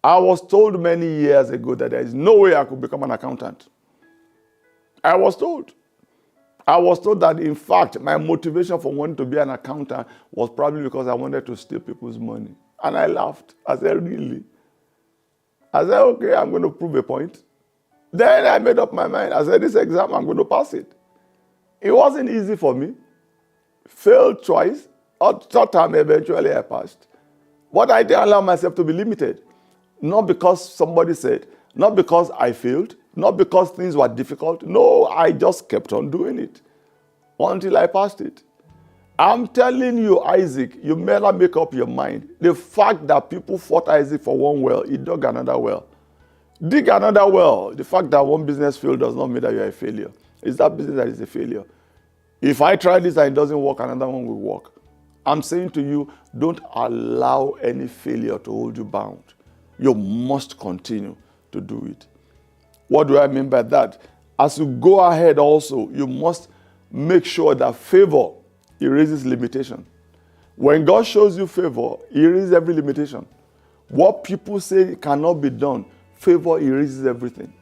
I was told many years ago that there is no way I could become an accountant. I was told. I was told that, in fact, my motivation for wanting to be an accountant was probably because I wanted to steal people's money. And I laughed. I said, really? I said, okay, I'm going to prove a point. Then I made up my mind. I said, this exam, I'm going to pass it. It wasn't easy for me. Failed twice. Third time, eventually I passed. But I didn't allow myself to be limited. Not because somebody said, not because I failed, not because things were difficult. No, I just kept on doing it until I passed it. I'm telling you, Isaac, you better make up your mind. The fact that people fought Isaac for one well, he dug another well. Dig another well. The fact that one business failed does not mean that you're a failure. It's that business that is a failure. If I try this and it doesn't work, another one will work. I'm saying to you, don't allow any failure to hold you bound. You must continue to do it. What do I mean by that? As you go ahead also, you must make sure that favor erases limitation. When God shows you favor, He erases every limitation. What people say cannot be done, favor erases everything.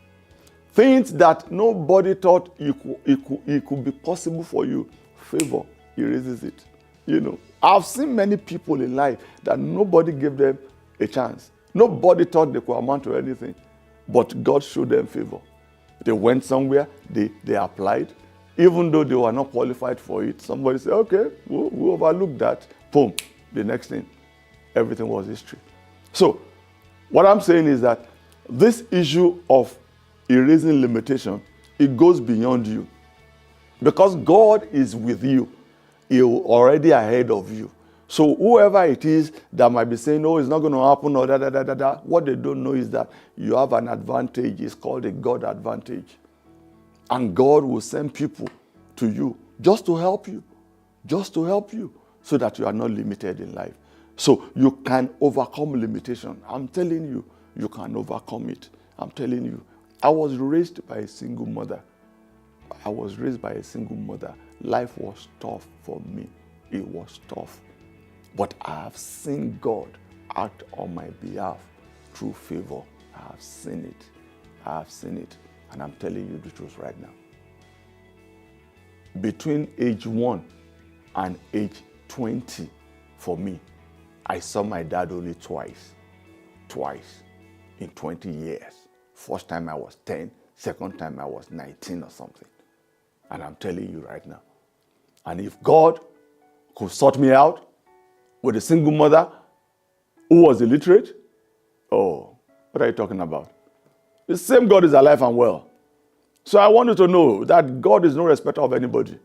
Things that nobody thought it could be possible for you, favor erases it. You know, I've seen many people in life that nobody gave them a chance. Nobody thought they could amount to anything, but God showed them favor. They went somewhere, they applied, even though they were not qualified for it. Somebody said, okay, we'll overlook that. Boom, the next thing, everything was history. So, what I'm saying is that this issue of erasing limitation, it goes beyond you. Because God is with you, He's already ahead of you. So whoever it is that might be saying, oh, it's not going to happen, or what they don't know is that you have an advantage. It's called a God advantage. And God will send people to you just to help you, so that you are not limited in life. So you can overcome limitation. I'm telling you, you can overcome it. I'm telling you. I was raised by a single mother. Life was tough for me. It was tough. But I have seen God act on my behalf through favor. I have seen it. And I'm telling you the truth right now. Between age 1 and age 20, for me, I saw my dad only twice in 20 years. First time I was 10, second time I was 19 or something. And I'm telling you right now. And if God could sort me out with a single mother who was illiterate, oh, what are you talking about? The same God is alive and well. So I want you to know that God is no respecter of anybody.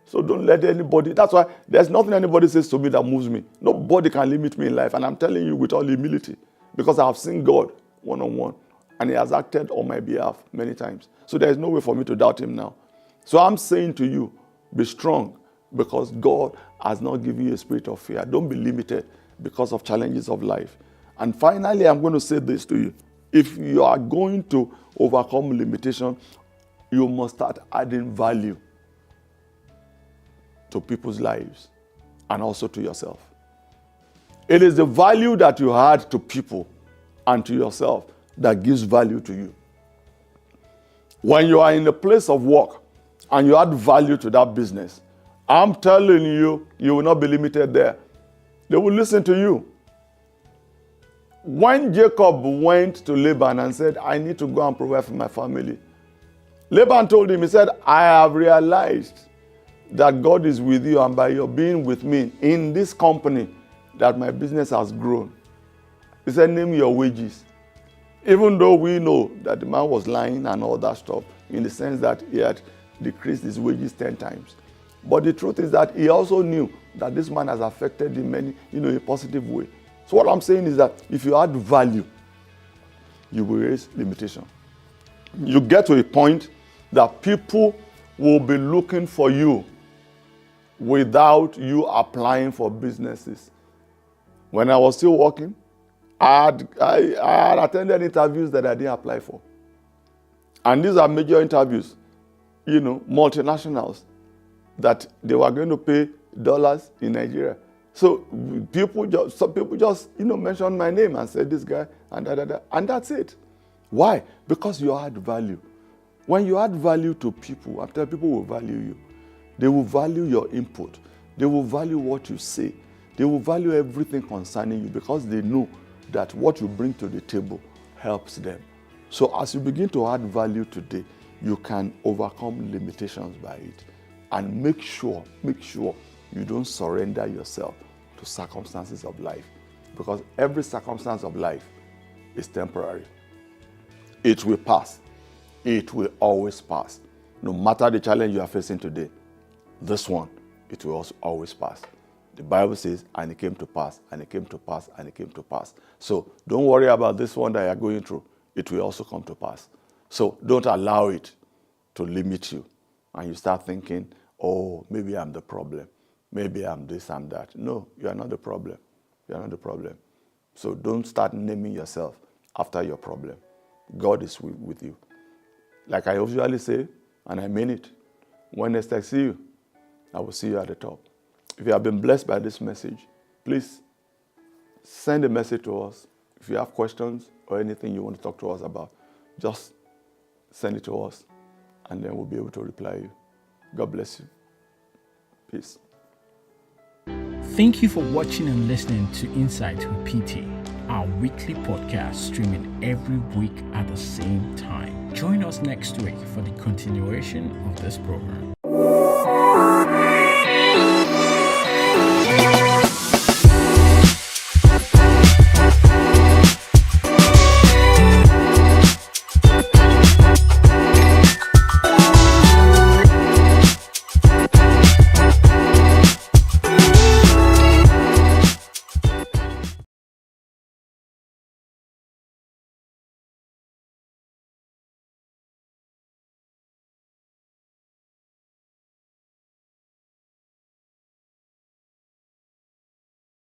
So don't let anybody, that's why there's nothing anybody says to me that moves me. Nobody can limit me in life. And I'm telling you with all humility, because I have seen God one-on-one, and He has acted on my behalf many times. So there's no way for me to doubt Him now. So I'm saying to you, be strong, because God has not given you a spirit of fear. Don't be limited because of challenges of life. And finally, I'm going to say this to you. If you are going to overcome limitation, you must start adding value to people's lives and also to yourself. It is the value that you add to people and to yourself that gives value to you. When you are in a place of work and you add value to that business, I'm telling you, you will not be limited there. They will listen to you. When Jacob went to Laban and said, I need to go and provide for my family, Laban told him, he said, I have realized that God is with you, and by your being with me in this company, that my business has grown. He said, name your wages. Even though we know that the man was lying and all that stuff, in the sense that he had decreased his wages 10 times. But the truth is that he also knew that this man has affected him in a positive way. So what I'm saying is that if you add value, you will raise limitation. You get to a point that people will be looking for you without you applying for businesses. When I was still working, I had attended interviews that I didn't apply for. And these are major interviews, multinationals, that they were going to pay dollars in Nigeria. So some people just mention my name and say this guy and and that's it. Why? Because you add value. When you add value to people, after people will value you. They will value your input. They will value what you say. They will value everything concerning you because they know that what you bring to the table helps them. So as you begin to add value today, you can overcome limitations by it. And make sure you don't surrender yourself to circumstances of life, because every circumstance of life is temporary. It will pass. It will always pass. No matter the challenge you are facing today, this one, it will also always pass. The Bible says, and it came to pass, and it came to pass, and it came to pass. So don't worry about this one that you are going through. It will also come to pass. So don't allow it to limit you. And you start thinking, oh, maybe I'm the problem. Maybe I'm this, I'm that. No, you are not the problem. You are not the problem. So don't start naming yourself after your problem. God is with you. Like I usually say, and I mean it, when next I see you, I will see you at the top. If you have been blessed by this message, please send a message to us. If you have questions or anything you want to talk to us about, just send it to us, and then we'll be able to reply you. God bless you. Peace. Thank you for watching and listening to Insight with PT, our weekly podcast streaming every week at the same time. Join us next week for the continuation of this program.